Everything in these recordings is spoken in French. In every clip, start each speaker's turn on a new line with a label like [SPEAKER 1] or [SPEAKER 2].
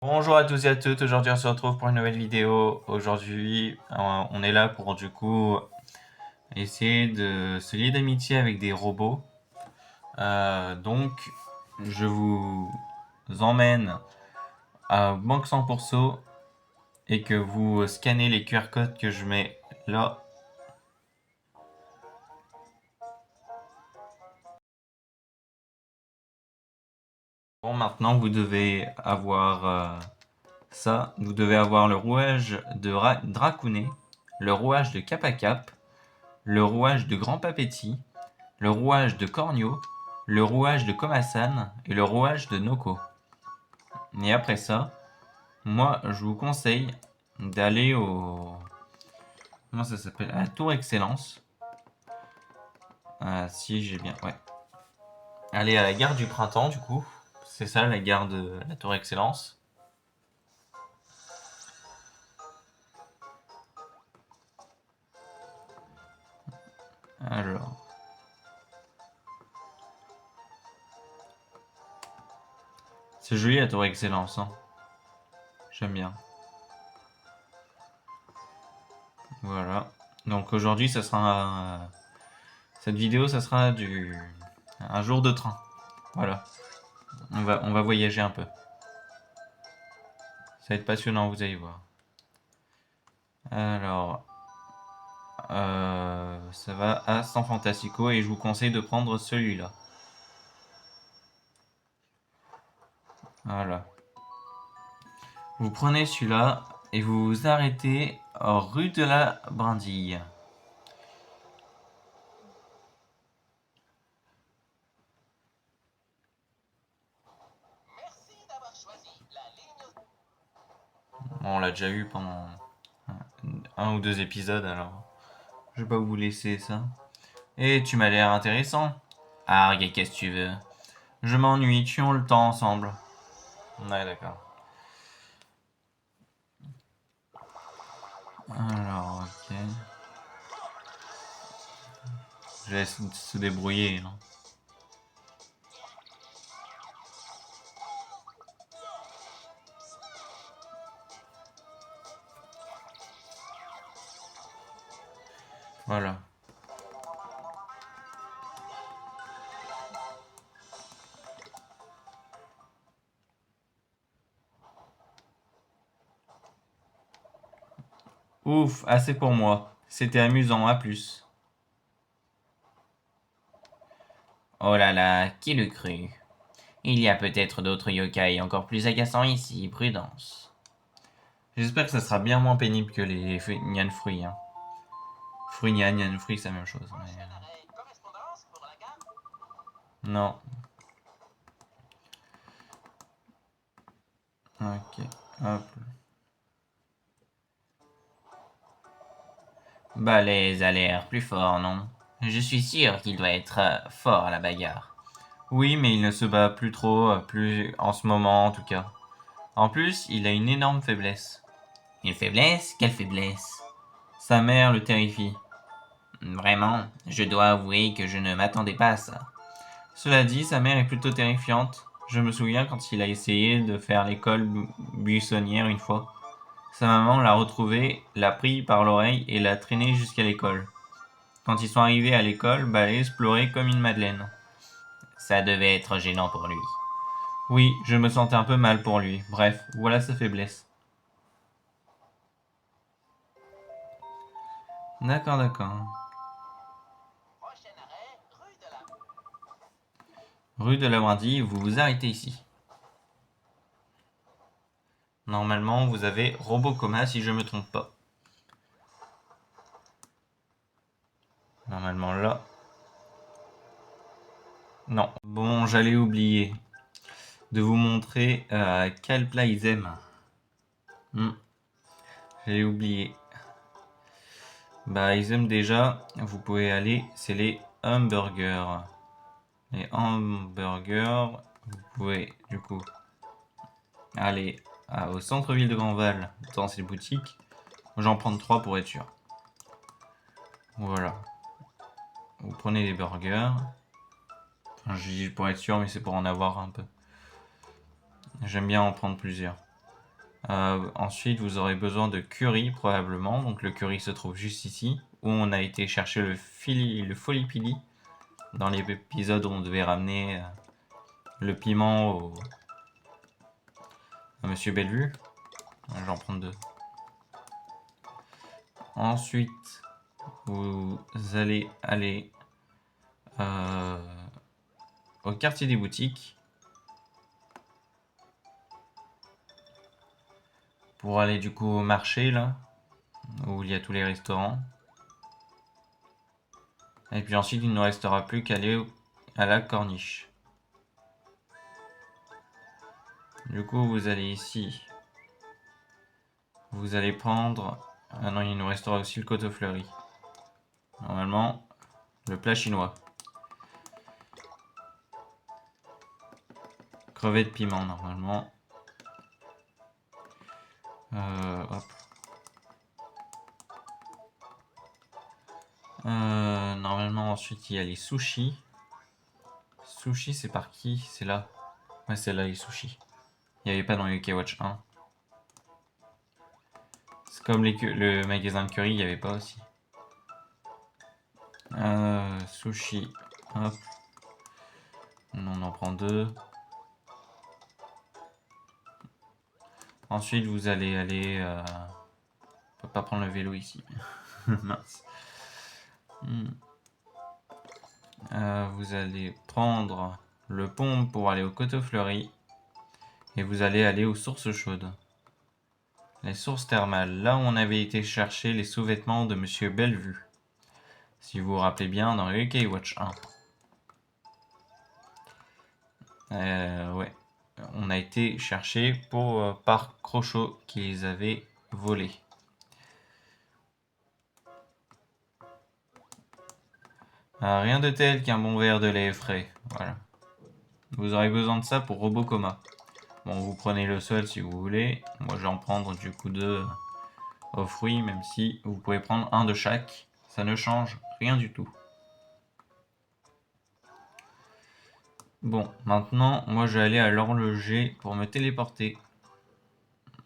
[SPEAKER 1] Bonjour à tous et à toutes, aujourd'hui on se retrouve pour une nouvelle vidéo. Aujourd'hui on est là pour du coup essayer de se lier d'amitié avec des robots. Donc je vous emmène à Banque 100% et que vous scannez les QR codes que je mets là. Bon, maintenant vous devez avoir ça, vous devez avoir le rouage de Dracounet, le rouage de Cap à Cap, le rouage de Grand Papetti, le rouage de Cornio, le rouage de Komasan et le rouage de Noko. Et après ça, moi je vous conseille d'aller au... Comment ça s'appelle? À la Tour Excellence. Si j'ai bien... Ouais. Aller à la gare du Printemps du coup. C'est ça la gare de la Tour Excellence. Alors... C'est joli la Tour Excellence. Hein. J'aime bien. Voilà. Donc aujourd'hui ça sera... Cette vidéo ça sera un jour de train. Voilà. On va voyager un peu. Ça va être passionnant, vous allez voir. Alors, ça va à San Fantastico et je vous conseille de prendre celui-là. Voilà. Vous prenez celui-là et vous vous arrêtez rue de la Brindille. Bon, on l'a déjà eu pendant un ou deux épisodes, alors je vais pas vous laisser ça. Et tu m'as l'air intéressant. Ah, regarde, qu'est-ce que tu veux? Je m'ennuie, tuons le temps ensemble. Ouais, d'accord. Alors, ok. Je laisse se débrouiller. Hein. Voilà. Ouf, assez pour moi. C'était amusant, à plus. Oh là là, qui le crut? Il y a peut-être d'autres yokai encore plus agaçants ici, prudence. J'espère que ça sera bien moins pénible que les Nyan Fruits. Hein. Fruits Nyan Fruits, c'est la même chose. Mais... Non. Ok, hop. Balèze a l'air plus fort, non? Je suis sûr qu'il doit être fort à la bagarre. Oui, mais il ne se bat plus trop, plus en ce moment en tout cas. En plus, il a une énorme faiblesse. Une faiblesse? Quelle faiblesse? Sa mère le terrifie. Vraiment, je dois avouer que je ne m'attendais pas à ça. Cela dit, sa mère est plutôt terrifiante. Je me souviens quand il a essayé de faire l'école buissonnière une fois. Sa maman l'a retrouvé, l'a pris par l'oreille et l'a traîné jusqu'à l'école. Quand ils sont arrivés à l'école, Balèze pleurait comme une madeleine. Ça devait être gênant pour lui. Oui, je me sentais un peu mal pour lui. Bref, voilà sa faiblesse. D'accord, d'accord. Rue de la Brindille, vous vous arrêtez ici. Normalement, vous avez Robocoma si je me trompe pas. Normalement là. Non. Bon, j'allais oublier de vous montrer quel plat ils aiment. J'allais oublier. Bah, ils aiment déjà, vous pouvez aller, c'est les hamburgers. Les hamburgers, vous pouvez du coup aller au centre-ville de Grandval dans ces boutiques. J'en prends 3 pour être sûr. Voilà. Vous prenez les burgers. Enfin, je dis pour être sûr, mais c'est pour en avoir un peu. J'aime bien en prendre plusieurs. Ensuite, vous aurez besoin de curry probablement. Donc le curry se trouve juste ici, où on a été chercher le Folipili dans l'épisode où on devait ramener le piment à Monsieur Bellevue. J'en prends 2. Ensuite, vous allez aller au quartier des boutiques pour aller du coup au marché là, où il y a tous les restaurants. Et puis ensuite, il ne nous restera plus qu'à aller à la corniche. Du coup, vous allez ici. Vous allez prendre... Ah non, il nous restera aussi le coteau fleuri. Normalement, le plat chinois. Crevettes de piment, normalement. Hop. Normalement, ensuite, il y a les sushis. Sushi, c'est par qui? C'est là. Ouais, c'est là, les sushis. Il n'y avait pas dans UK Watch 1. C'est comme le magasin de curry, il n'y avait pas aussi. Sushi. Hop. On en prend 2. Ensuite, vous allez aller... On peut pas prendre le vélo ici. Mince. Vous allez prendre le pont pour aller au coteau fleuri. Et vous allez aller aux sources chaudes. Les sources thermales. Là où on avait été chercher les sous-vêtements de Monsieur Bellevue. Si vous vous rappelez bien, dans le UK Watch 1. Ouais. On a été chercher par Crochot qui les avait volés. Rien de tel qu'un bon verre de lait frais. Voilà. Vous aurez besoin de ça pour Robocoma. Bon, vous prenez le seul si vous voulez. Moi, je vais en prendre du coup 2 aux fruits, même si vous pouvez prendre un de chaque. Ça ne change rien du tout. Bon, maintenant, moi, je vais aller à l'horloger pour me téléporter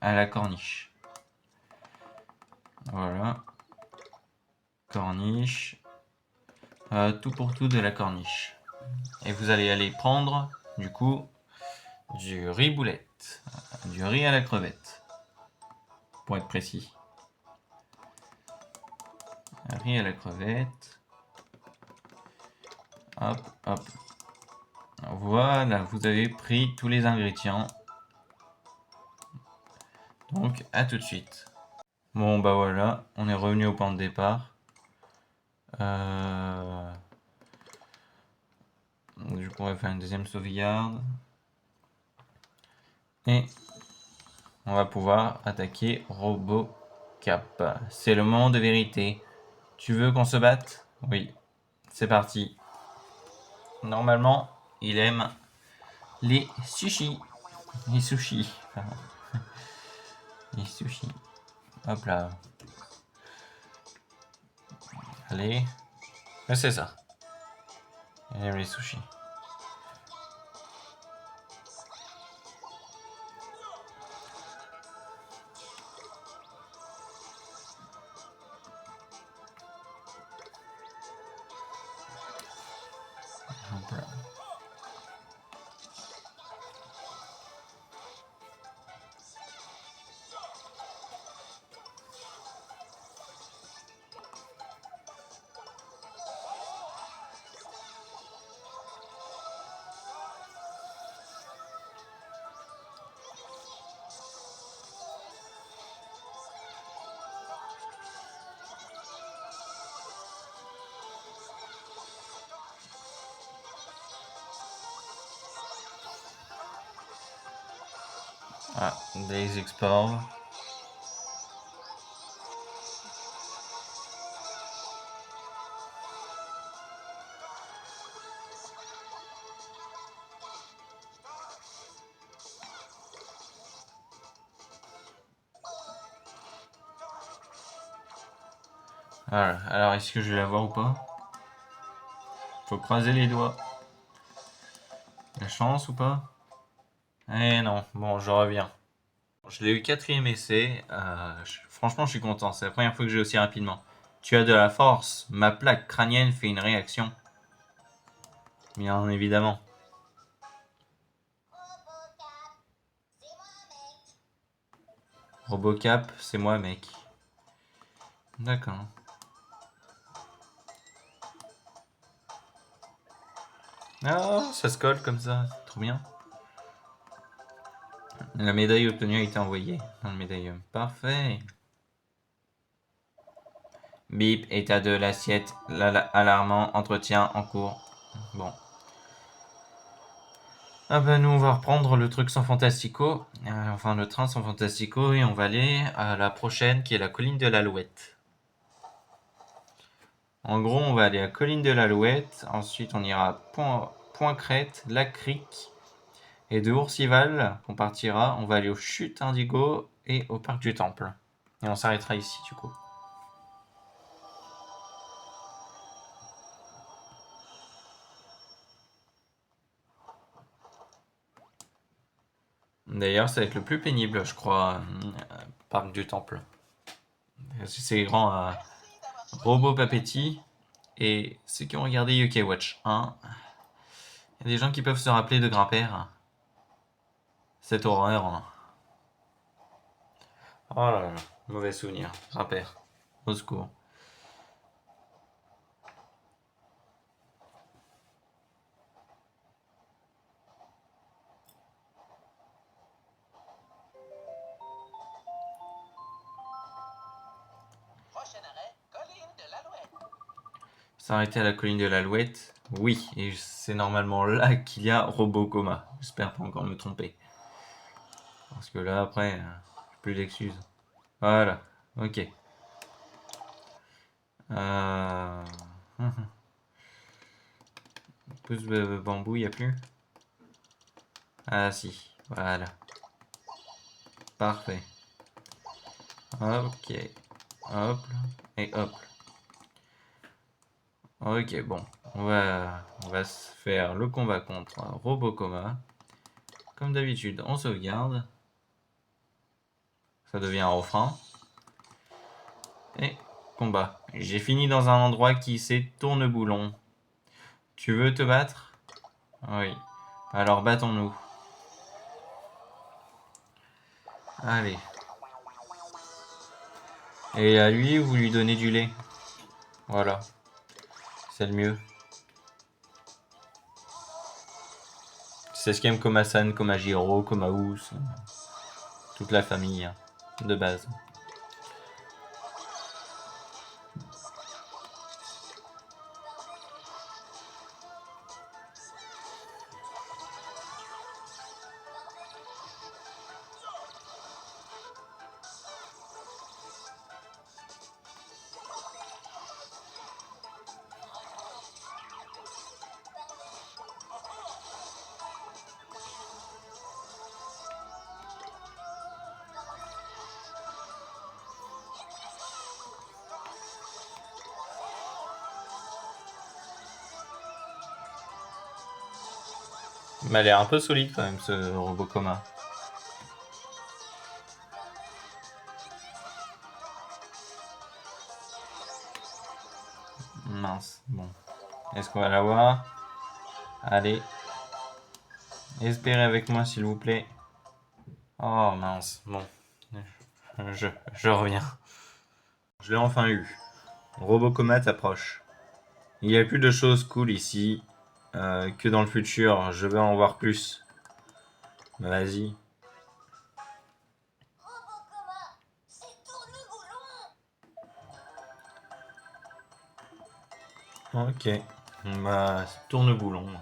[SPEAKER 1] à la corniche. Voilà. Corniche. Tout pour tout de la corniche. Et vous allez aller prendre, du coup, du riz boulette. Du riz à la crevette. Pour être précis. Riz à la crevette. Hop, hop. Voilà, vous avez pris tous les ingrédients. Donc, à tout de suite. Bon, bah voilà, on est revenu au point de départ. Du coup, on va faire une deuxième sauvegarde. Et on va pouvoir attaquer RoboCap. C'est le moment de vérité. Tu veux qu'on se batte? Oui. C'est parti. Normalement, il aime les sushis. Les sushis. Pardon. Les sushis. Hop là. Allez. Mais c'est ça. Il aime les sushis. Hop là. Ah, des exports. Voilà. Alors, est-ce que je vais l'avoir ou pas? Faut croiser les doigts. La chance ou pas? Eh non, bon, je reviens. Je l'ai eu 4e essai. Franchement, je suis content. C'est la première fois que j'ai aussi rapidement. Tu as de la force. Ma plaque crânienne fait une réaction. Bien évidemment. Robocap, c'est moi, mec. D'accord. Ah, ça se colle comme ça. Trop bien. La médaille obtenue a été envoyée dans le médaillum. Parfait. Bip, état de l'assiette. Alarmant, entretien en cours. Bon. Ah bah nous on va reprendre le truc sans fantastico, enfin le train sans fantastico et on va aller à la prochaine qui est la colline de l'Alouette. En gros on va aller à colline de l'Alouette, ensuite on ira Point Crête, Lac Crique et de Ourcival on partira, on va aller aux Chutes Indigo et au Parc du Temple. Et on s'arrêtera ici du coup. D'ailleurs ça va être le plus pénible je crois, Parc du Temple. C'est grand Robot Papetti. Et ceux qui ont regardé UK Watch 1, il y a des gens qui peuvent se rappeler de grand-père. Cette horreur. Oh là là, mauvais souvenir. Grand-père, au secours. S'arrêter à la colline de l'Alouette. Oui, et c'est normalement là qu'il y a Robocoma. J'espère pas encore me tromper. Parce que là, après, plus d'excuses. Voilà, ok. Euh... Pouce de bambou, y a plus. Ah si, voilà. Parfait. Ok. Hop. Et hop. Ok, bon. On va se faire le combat contre Robocoma. Comme d'habitude, on sauvegarde. Ça devient un refrain. Et combat. J'ai fini dans un endroit qui s'est tourne-boulon. Tu veux te battre? Oui. Alors battons-nous. Allez. Et à lui, vous lui donnez du lait. Voilà. C'est le mieux. C'est ce qu'aime Koma-san, Komajiro, Komaous. Toute la famille de base. Il m'a l'air un peu solide quand même ce robot commun. Mince, bon. Est-ce qu'on va l'avoir? Allez. Espérez avec moi s'il vous plaît. Oh mince, bon. Je reviens. Je l'ai enfin eu. Robocomat approche. Il y a plus de choses cool ici que dans le futur. Je veux en voir plus. Vas-y. Ok. Bah, tourne-boulon.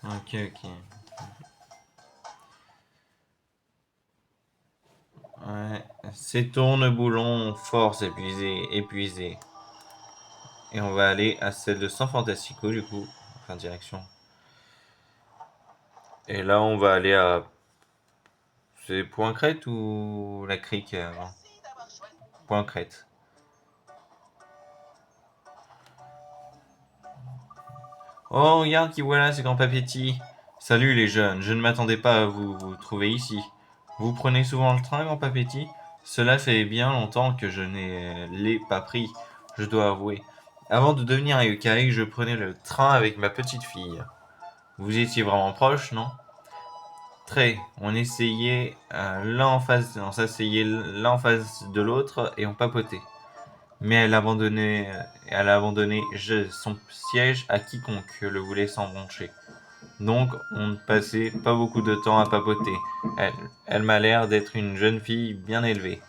[SPEAKER 1] Ok, ok. Ouais. C'est tourne-boulon, force épuisée, épuisée. Et on va aller à celle de San Fantastico du coup. Enfin, direction. Et là, on va aller à. C'est Point Crête ou la crique avant? Point Crête. Oh, regarde qui voilà, c'est Grand Papéti. Salut les jeunes, je ne m'attendais pas à vous trouver ici. Vous prenez souvent le train, Grand Papéti? Cela fait bien longtemps que je ne l'ai pas pris, je dois avouer. Avant de devenir un yokai, je prenais le train avec ma petite fille. Vous étiez vraiment proches, non? Très. On s'asseyait l'un en face de l'autre et on papotait. Mais elle a abandonné son siège à quiconque le voulait sans broncher. Donc, on ne passait pas beaucoup de temps à papoter. Elle, elle m'a l'air d'être une jeune fille bien élevée.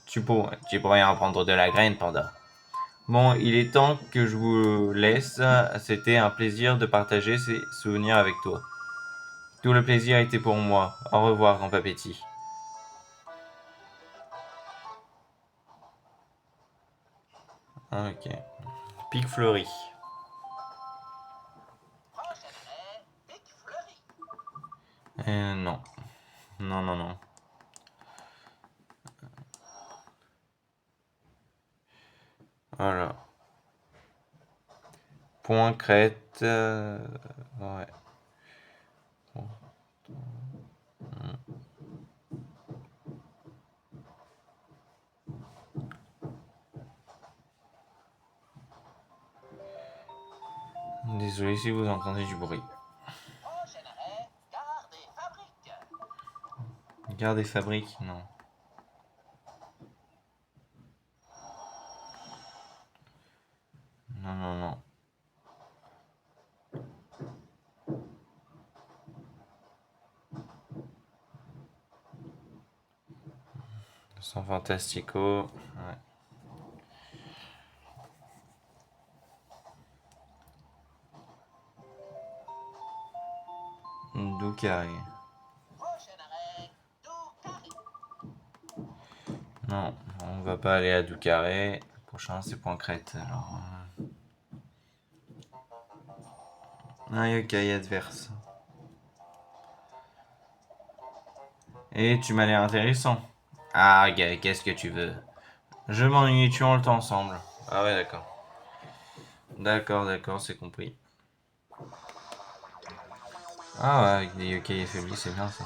[SPEAKER 1] Tu pourrais en prendre de la graine, Panda. Bon, il est temps que je vous laisse. C'était un plaisir de partager ces souvenirs avec toi. Tout le plaisir était pour moi. Au revoir, grand papéti. Ok. Pic fleuri. Non. Non, non, non. Voilà. Point crête. Ouais. Désolé si vous entendez du bruit. Gare des fabriques, non. Non, non, non. Sans Fantastico. Ouais. Doucaré. Non, on va pas aller à Doucaré. Le prochain, c'est Pointe-Crête. Alors, un yokai adverse. Et tu m'as l'air intéressant. Ah, qu'est-ce que tu veux? Je m'ennuie, tuons le temps ensemble. Ah ouais, d'accord. D'accord, d'accord, c'est compris. Ah ouais, avec des yokai affaiblis, c'est bien ça.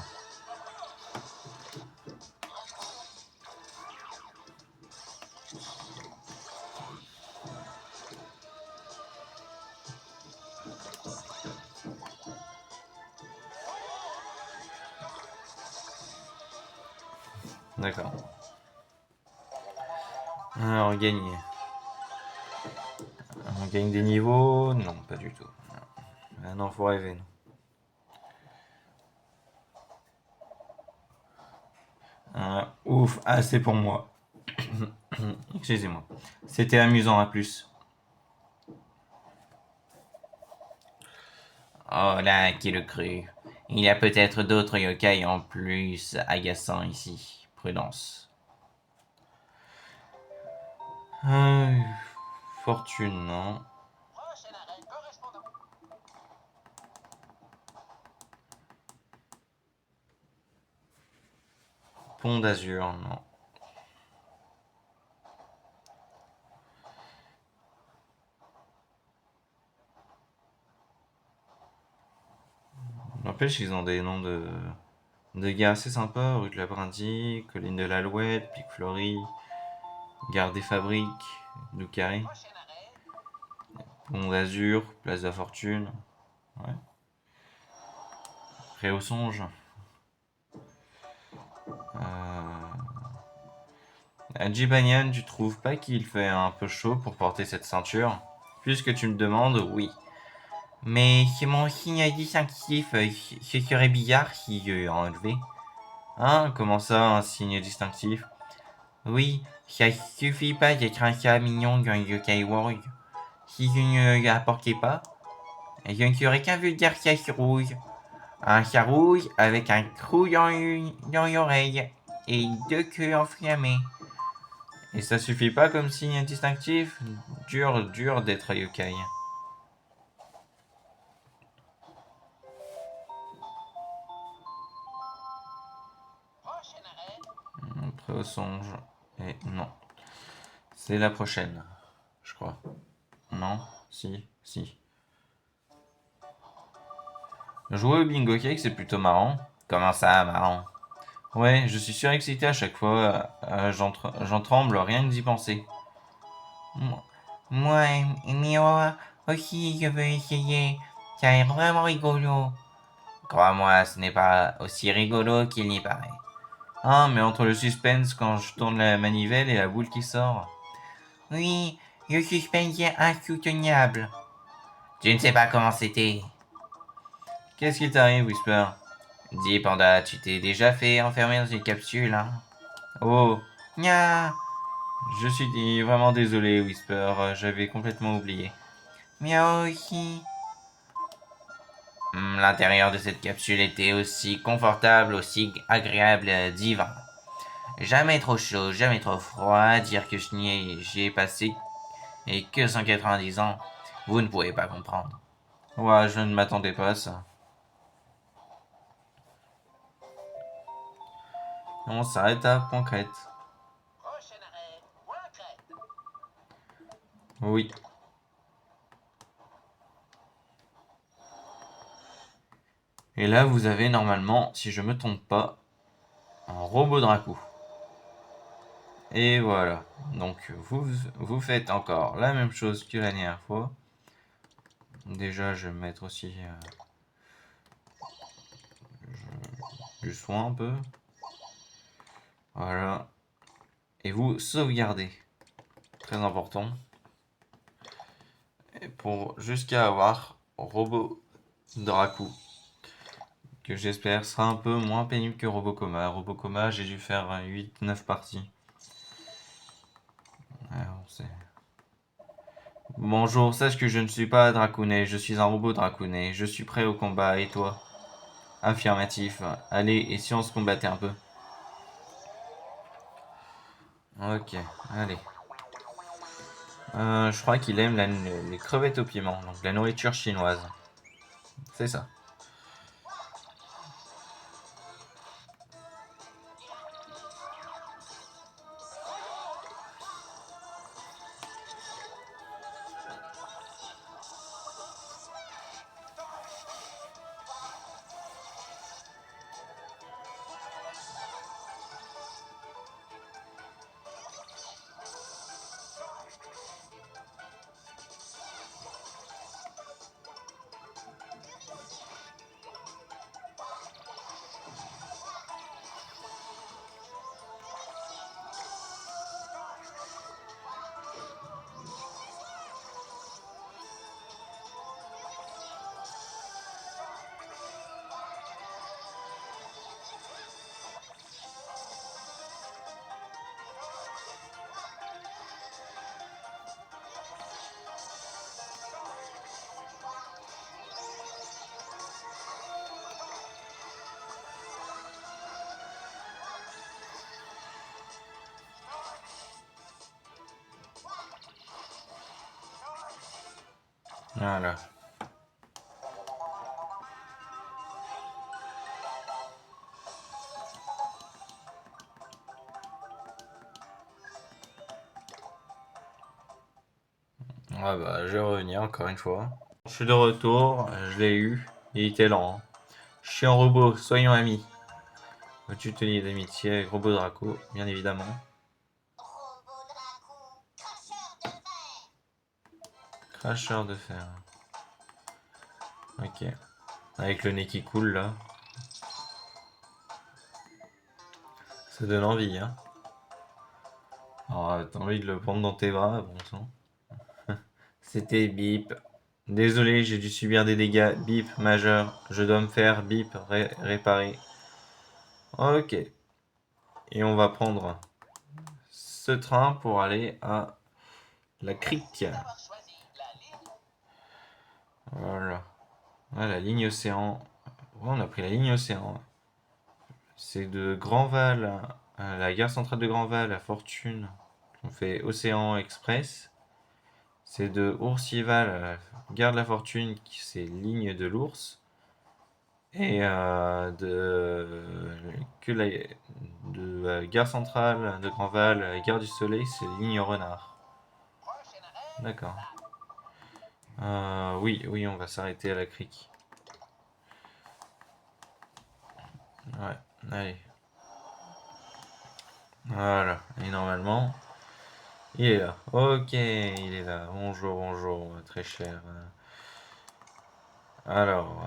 [SPEAKER 1] D'accord. Alors, on gagne des niveaux? Non, pas du tout. Ah non, faut rêver. Ouf, assez pour moi. Excusez-moi. C'était amusant, à plus. Oh là, qui le crut? Il y a peut-être d'autres yokai en plus agaçants ici. Prudence. Euh, Fortune, non. Pont d'Azur, non. N'empêche, ils ont des noms de gars assez sympas. Rue de la Brindille, Colline de l'Alouette, Pic Fleuri, Gare des Fabriques, Doucaré, Pont d'Azur, Place de la Fortune. Ouais. Réau-Songe. Adjibanian, tu trouves pas qu'il fait un peu chaud pour porter cette ceinture? Puisque tu me demandes, oui. Mais c'est mon signe distinctif, ce serait bizarre si je enlevais. Hein, comment ça, un signe distinctif? Oui, ça suffit pas d'être un chat mignon dans Yokai World. Si je ne l'apportais pas, je ne serais qu'un vulgaire chat rouge. Un chat rouge avec un trou dans l'oreille et deux queues enflammées. Et ça suffit pas comme signe distinctif? Dur, dur d'être yokai. Après au songe. Et non. C'est la prochaine, je crois. Non? Si, si. Jouer au bingo cake, c'est plutôt marrant. Comment ça, marrant? Ouais, je suis surexcité à chaque fois. J'en tremble rien que d'y penser. Moi, moi aussi, je veux essayer. Ça a l'air vraiment rigolo. Crois-moi, ce n'est pas aussi rigolo qu'il n'y paraît. Ah, mais entre le suspense quand je tourne la manivelle et la boule qui sort. Oui, le suspense est insoutenable. Tu ne sais pas comment c'était. Qu'est-ce qui t'arrive, Whisper? Dis, Panda, tu t'es déjà fait enfermer dans une capsule, hein? Oh, nya. Je suis vraiment désolé, Whisper, j'avais complètement oublié. Miaou aussi. L'intérieur de cette capsule était aussi confortable, aussi agréable, divin. Jamais trop chaud, jamais trop froid, dire que j'y ai passé et que 190 ans, vous ne pouvez pas comprendre. Ouais, je ne m'attendais pas à ça. On s'arrête à Pointe-Crête. Oui. Et là, vous avez normalement, si je me trompe pas, un robot Dracou. Et voilà. Donc, vous faites encore la même chose que la dernière fois. Déjà, je vais mettre aussi du soin un peu. Voilà. Et vous sauvegardez. Très important. Et pour jusqu'à avoir robot Dracou. Que j'espère sera un peu moins pénible que Robocoma. Robocoma, j'ai dû faire 8-9 parties. Alors, bonjour, sache que je ne suis pas Dracounet, je suis un robot Dracounet. Je suis prêt au combat, et toi? Affirmatif. Allez, et si on se combattait un peu? Ok, allez. Je crois qu'il aime les crevettes au piment, donc la nourriture chinoise. C'est ça. Voilà. Ouais, bah, je vais revenir encore une fois. Je suis de retour, je l'ai eu. Il était lent, hein. Je suis un robot, soyons amis. Veux-tu te lier d'amitié avec Robot Draco, bien évidemment. Cracheur de fer. Ok. Avec le nez qui coule là. Ça donne envie, hein. Alors, t'as envie de le prendre dans tes bras, bon sang. C'était bip. Désolé, j'ai dû subir des dégâts. Bip majeur. Je dois me faire bip réparer. Ok. Et on va prendre ce train pour aller à la crique. Voilà. Voilà, la ligne océan. Ouais, on a pris la ligne océan. C'est de Grandval à la gare centrale de Grandval à Fortune. On fait Océan Express. C'est de Ourcival à la gare de la Fortune, qui c'est ligne de l'Ours. Et de la gare centrale de Grandval à la gare du Soleil, c'est ligne Renard. D'accord. Oui, oui, on va s'arrêter à la crique. Ouais, allez. Voilà. Et normalement, il est là. Ok, il est là. Bonjour, bonjour, très cher. Alors,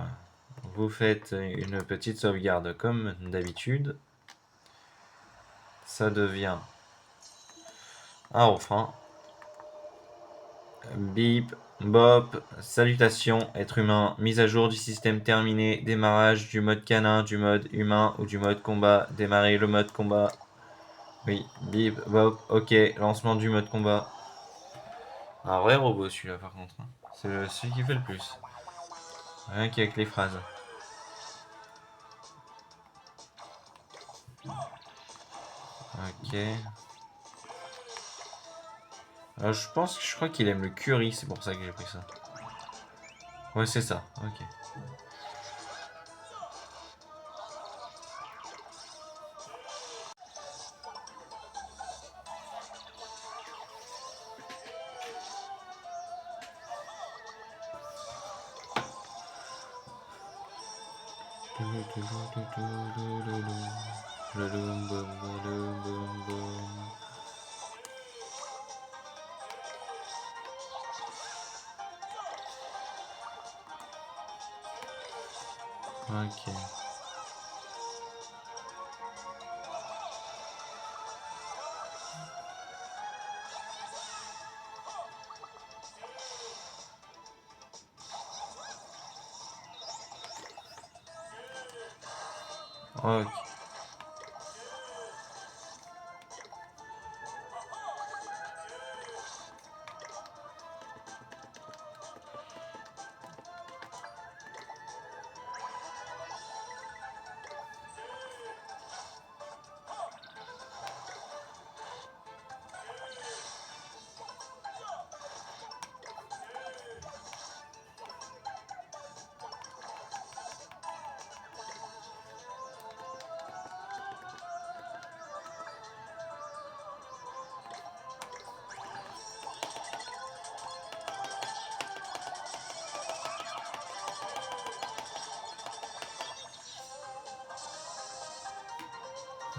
[SPEAKER 1] vous faites une petite sauvegarde comme d'habitude. Ça devient un refrain. Bip, bop, salutations, être humain, mise à jour du système terminé, démarrage du mode canin, du mode humain ou du mode combat, démarrer le mode combat. Oui, bip, bop, ok, lancement du mode combat. Un vrai robot celui-là par contre, hein. C'est celui qui fait le plus. Rien qu'avec les phrases. Ok. Alors, je crois qu'il aime le curry, c'est pour ça que j'ai pris ça. Ouais, c'est ça, ok. Ok. Ok.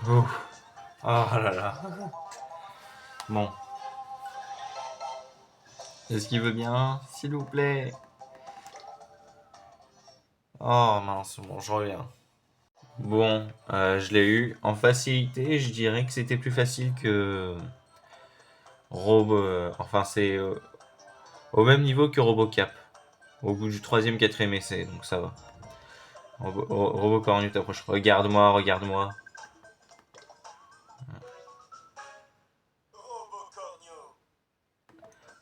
[SPEAKER 1] Oh. Oh là là. Bon. Est-ce qu'il veut bien? S'il vous plaît. Oh mince, bon, je reviens. Bon, je l'ai eu. En facilité, je dirais que c'était plus facile que enfin, c'est au même niveau que RoboCap. Au bout du troisième, quatrième essai, donc ça va. Robocornu t'approche. Regarde-moi, regarde-moi.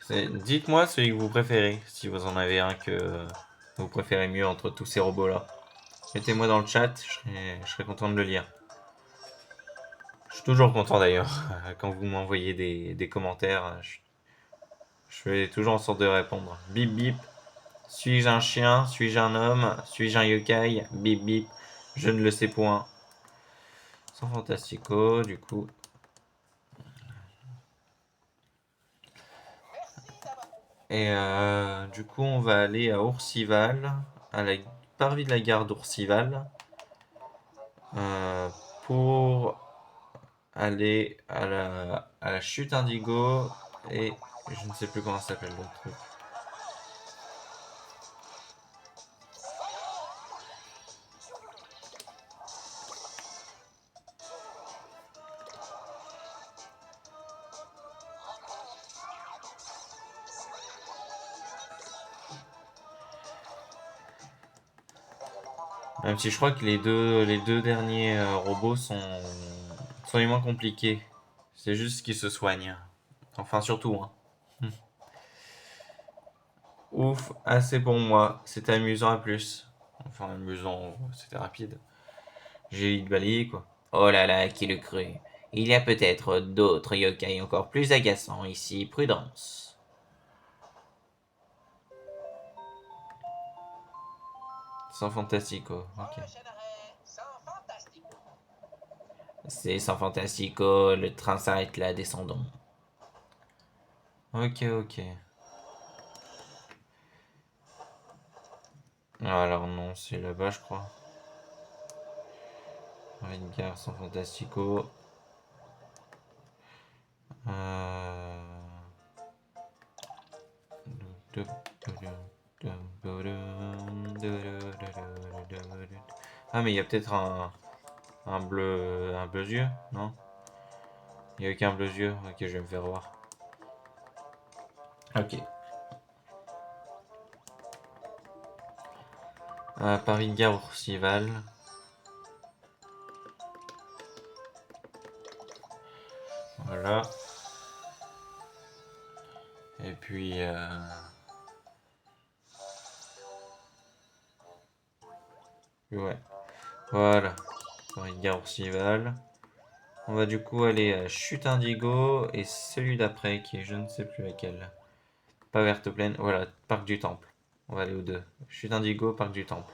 [SPEAKER 1] Dites-moi celui que vous préférez, si vous en avez un que vous préférez mieux entre tous ces robots-là. Mettez-moi dans le chat, je serais content de le lire. Je suis toujours content d'ailleurs, quand vous m'envoyez des commentaires, je fais toujours en sorte de répondre. Bip bip, suis-je un chien, suis-je un homme, suis-je un yokai, bip bip, je ne le sais point. Sans fantastico, du coup. Et du coup, on va aller à Oursival, à la parvis de la gare d'Oursival, euh, pour aller à la chute Indigo et je ne sais plus comment ça s'appelle l'autre truc. Même si je crois que les deux derniers robots sont les moins compliqués. C'est juste qu'ils se soignent. Enfin, surtout, hein. Ouf, assez pour moi. C'était amusant à plus. Enfin, amusant, c'était rapide. J'ai eu de balayer, quoi. Oh là là, qui le crut. Il y a peut-être d'autres yokai encore plus agaçants ici. Prudence. Sans fantastico, ok. C'est sans fantastico, le train s'arrête là, descendons. Ok, ok. Alors non, c'est là-bas, je crois. Ringar sans Fantastico. Ah mais il y a peut-être un bleu yeux, non? Il n'y a qu'un bleu yeux. Ok, je vais me faire voir. Ok. Paris-Gare Ourcival. Voilà. Et puis... ouais. Voilà. Paris-Gare Ourcival. On va du coup aller à Chute Indigo et celui d'après qui est je ne sais plus laquelle. Pas Verte Plaine, voilà, Parc du Temple. On va aller aux deux. Chute Indigo, Parc du Temple.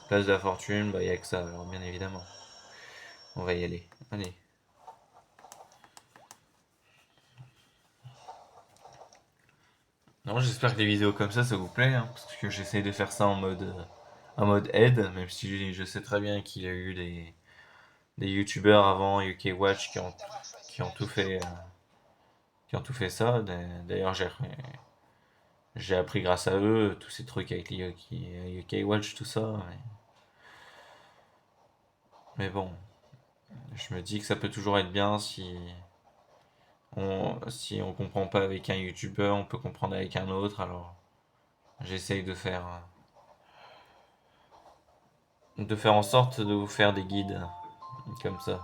[SPEAKER 1] Place de la Fortune, bah y a que ça alors bien évidemment. On va y aller. Allez. Non, j'espère que les vidéos comme ça vous plaît, hein, parce que j'essaie de faire ça en mode aide, même si je sais très bien qu'il y a eu des youtubeurs avant UK Watch qui ont tout fait, qui ont tout fait ça. D'ailleurs, j'ai appris grâce à eux tous ces trucs avec les UK Watch, tout ça. Mais bon, je me dis que ça peut toujours être bien si on comprend pas avec un youtubeur, on peut comprendre avec un autre. Alors, j'essaye de faire en sorte de vous faire des guides comme ça.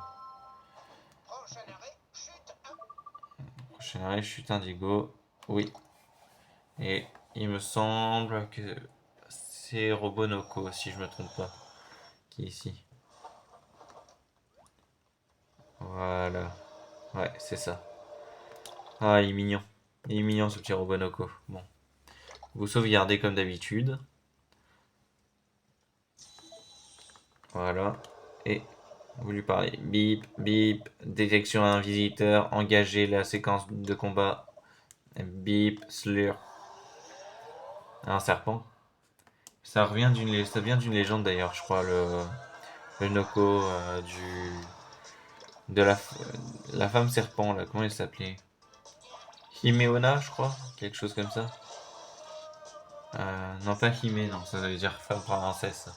[SPEAKER 1] Prochain arrêt, chute indigo. Oui. Et il me semble que c'est Robonoko, si je me trompe pas, qui est ici. Voilà. Ouais, c'est ça. Ah, il est mignon. Il est mignon ce petit Robonoko. Bon. Vous sauvegardez comme d'habitude. Voilà. Et vous lui parlez. Bip, bip. Détection à un visiteur. Engagez la séquence de combat. Bip, slur. Un serpent. Ça vient d'une légende d'ailleurs, je crois, le Noko de la femme serpent, là, comment elle s'appelait? Himeona, je crois, quelque chose comme ça. Non, pas Hime, non, ça veut dire femme princesse.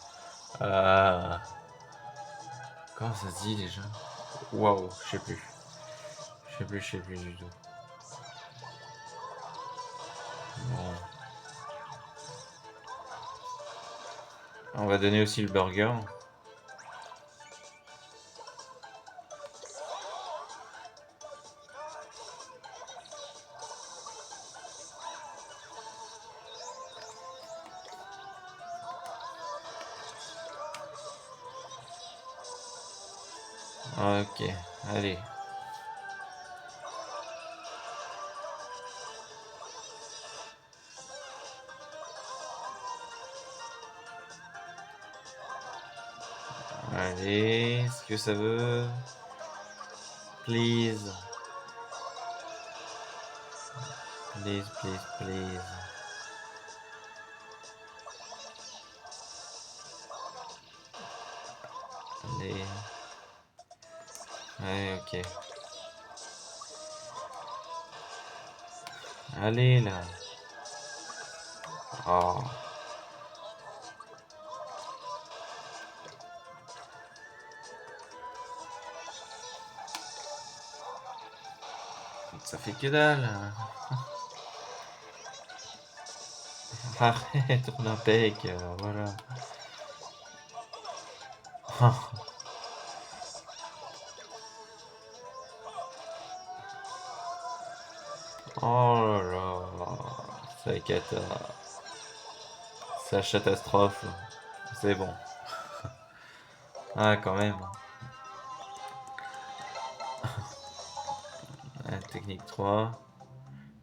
[SPEAKER 1] Euh, comment ça se dit déjà? Waouh, je sais plus. Je sais plus du tout. Bon. On va donner aussi le burger. Ok, allez. Allez, est-ce que ça veut? Please. Please, please, please. Allez. Ouais, ok. Allez là. Oh. Ça fait que dalle. Arrête, on impec, voilà. Oh là là. Ça cata. Ça catastrophe. C'est bon. Ah, quand même. Technique 3.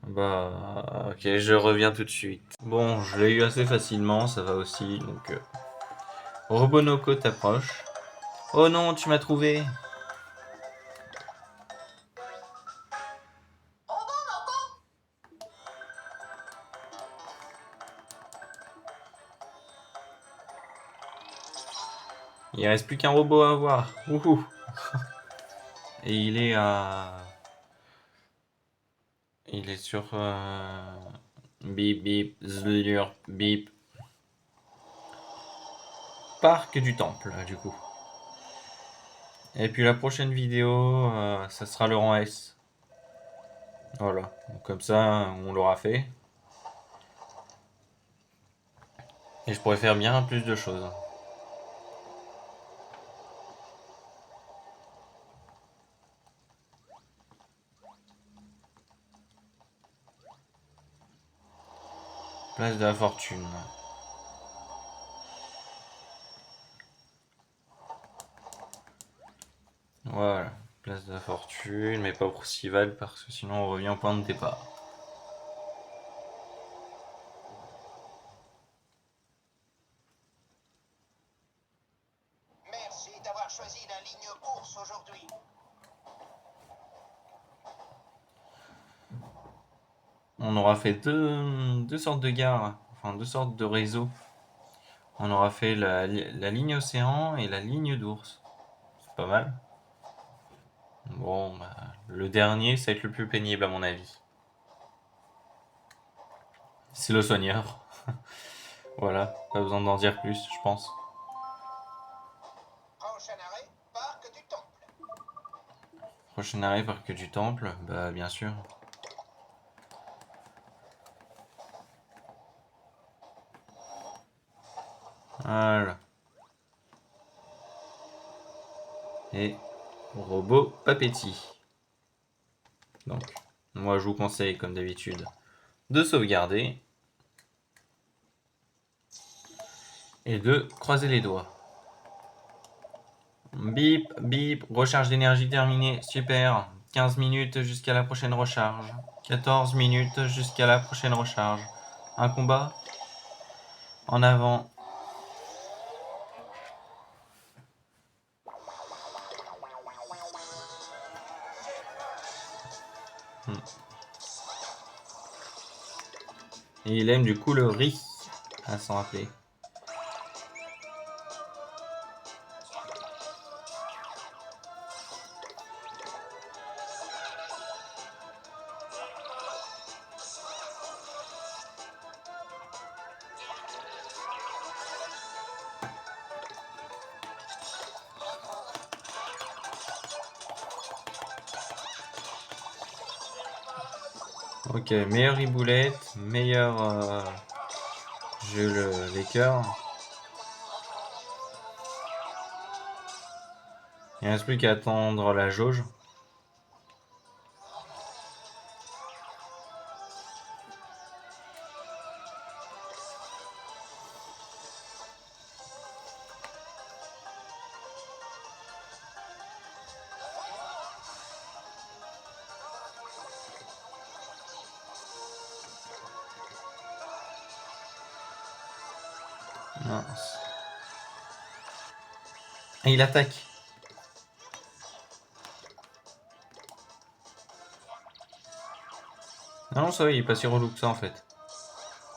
[SPEAKER 1] Bah, ok, je reviens tout de suite. Bon, je l'ai eu assez facilement, ça va aussi, donc... Robonoko t'approche. Oh non, tu m'as trouvé. Il reste plus qu'un robot à avoir. Wouhou. Et il est à... Il est sur... Bip, bip, zlur, bip. Parc du Temple, du coup. Et puis la prochaine vidéo, ça sera le rang S. Voilà. Donc, comme ça, on l'aura fait. Et je pourrais faire bien plus de choses. Place de la fortune. Voilà. Place de la fortune, mais pas pour Sival parce que sinon on revient au point de départ.
[SPEAKER 2] Merci d'avoir choisi la ligne ours aujourd'hui.
[SPEAKER 1] On aura fait deux sortes de gares, enfin deux sortes de réseaux. On aura fait la ligne océan et la ligne d'ours. C'est pas mal. Bon, bah, le dernier, ça va être le plus pénible à mon avis. C'est le soigneur. Voilà, pas besoin d'en dire plus, je pense.
[SPEAKER 2] Prochain arrêt, parc du Temple.
[SPEAKER 1] Prochain arrêt, parc du Temple, bah bien sûr. Voilà. Et robot Papetti. Donc, moi je vous conseille, comme d'habitude, de sauvegarder et de croiser les doigts. Bip, bip, recharge d'énergie terminée, super. 15 minutes jusqu'à la prochaine recharge. 14 minutes jusqu'à la prochaine recharge. Un combat. En avant. Et il aime du coup le riz, à s'en rappeler. Ok, meilleure riboulette, meilleur jeu les cœurs. Il ne reste plus qu'à attendre la jauge. Mince. Et il attaque. Non, ça va, il est pas si relou que ça en fait.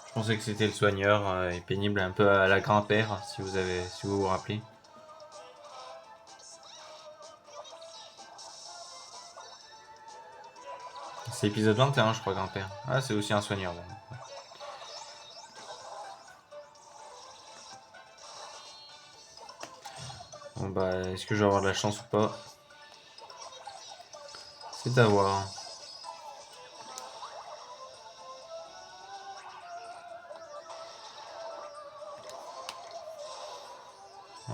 [SPEAKER 1] Je pensais que c'était le soigneur et pénible un peu à la grand-père, si vous vous rappelez. C'est épisode 21, je crois, grand-père. Ah, c'est aussi un soigneur. Bon. Bon bah, est-ce que je vais avoir de la chance ou pas? C'est à voir.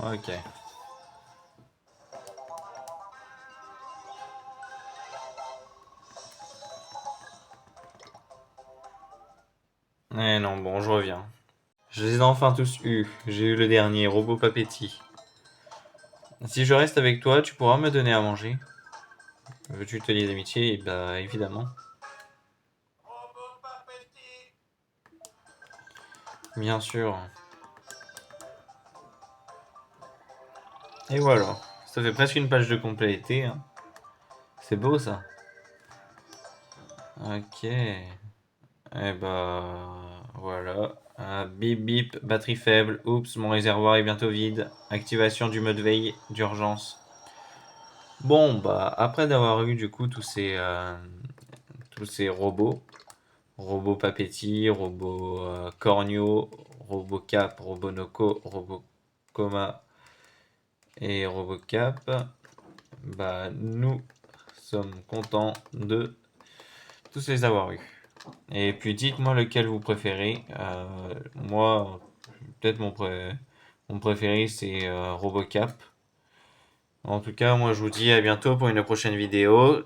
[SPEAKER 1] Ok. Eh non, bon, je reviens. Je les ai enfin tous eus. J'ai eu le dernier, Robot Papetti. Si je reste avec toi, tu pourras me donner à manger. Veux-tu te lier d'amitié? Bah, évidemment. Bien sûr. Et voilà. Ça fait presque une page de complété. Hein. C'est beau ça. Ok. Eh bah, voilà. Bip bip, batterie faible. Oups, mon réservoir est bientôt vide. Activation du mode veille d'urgence. Bon, bah, après d'avoir eu du coup tous ces robots, robot Papetti, robot Cornio, robot Cap, robot Noco, robot Coma et robot Cap, bah, nous sommes contents de tous les avoir eus. Et puis dites-moi lequel vous préférez. Moi, peut-être mon préféré c'est RoboCap. En tout cas, moi je vous dis à bientôt pour une prochaine vidéo.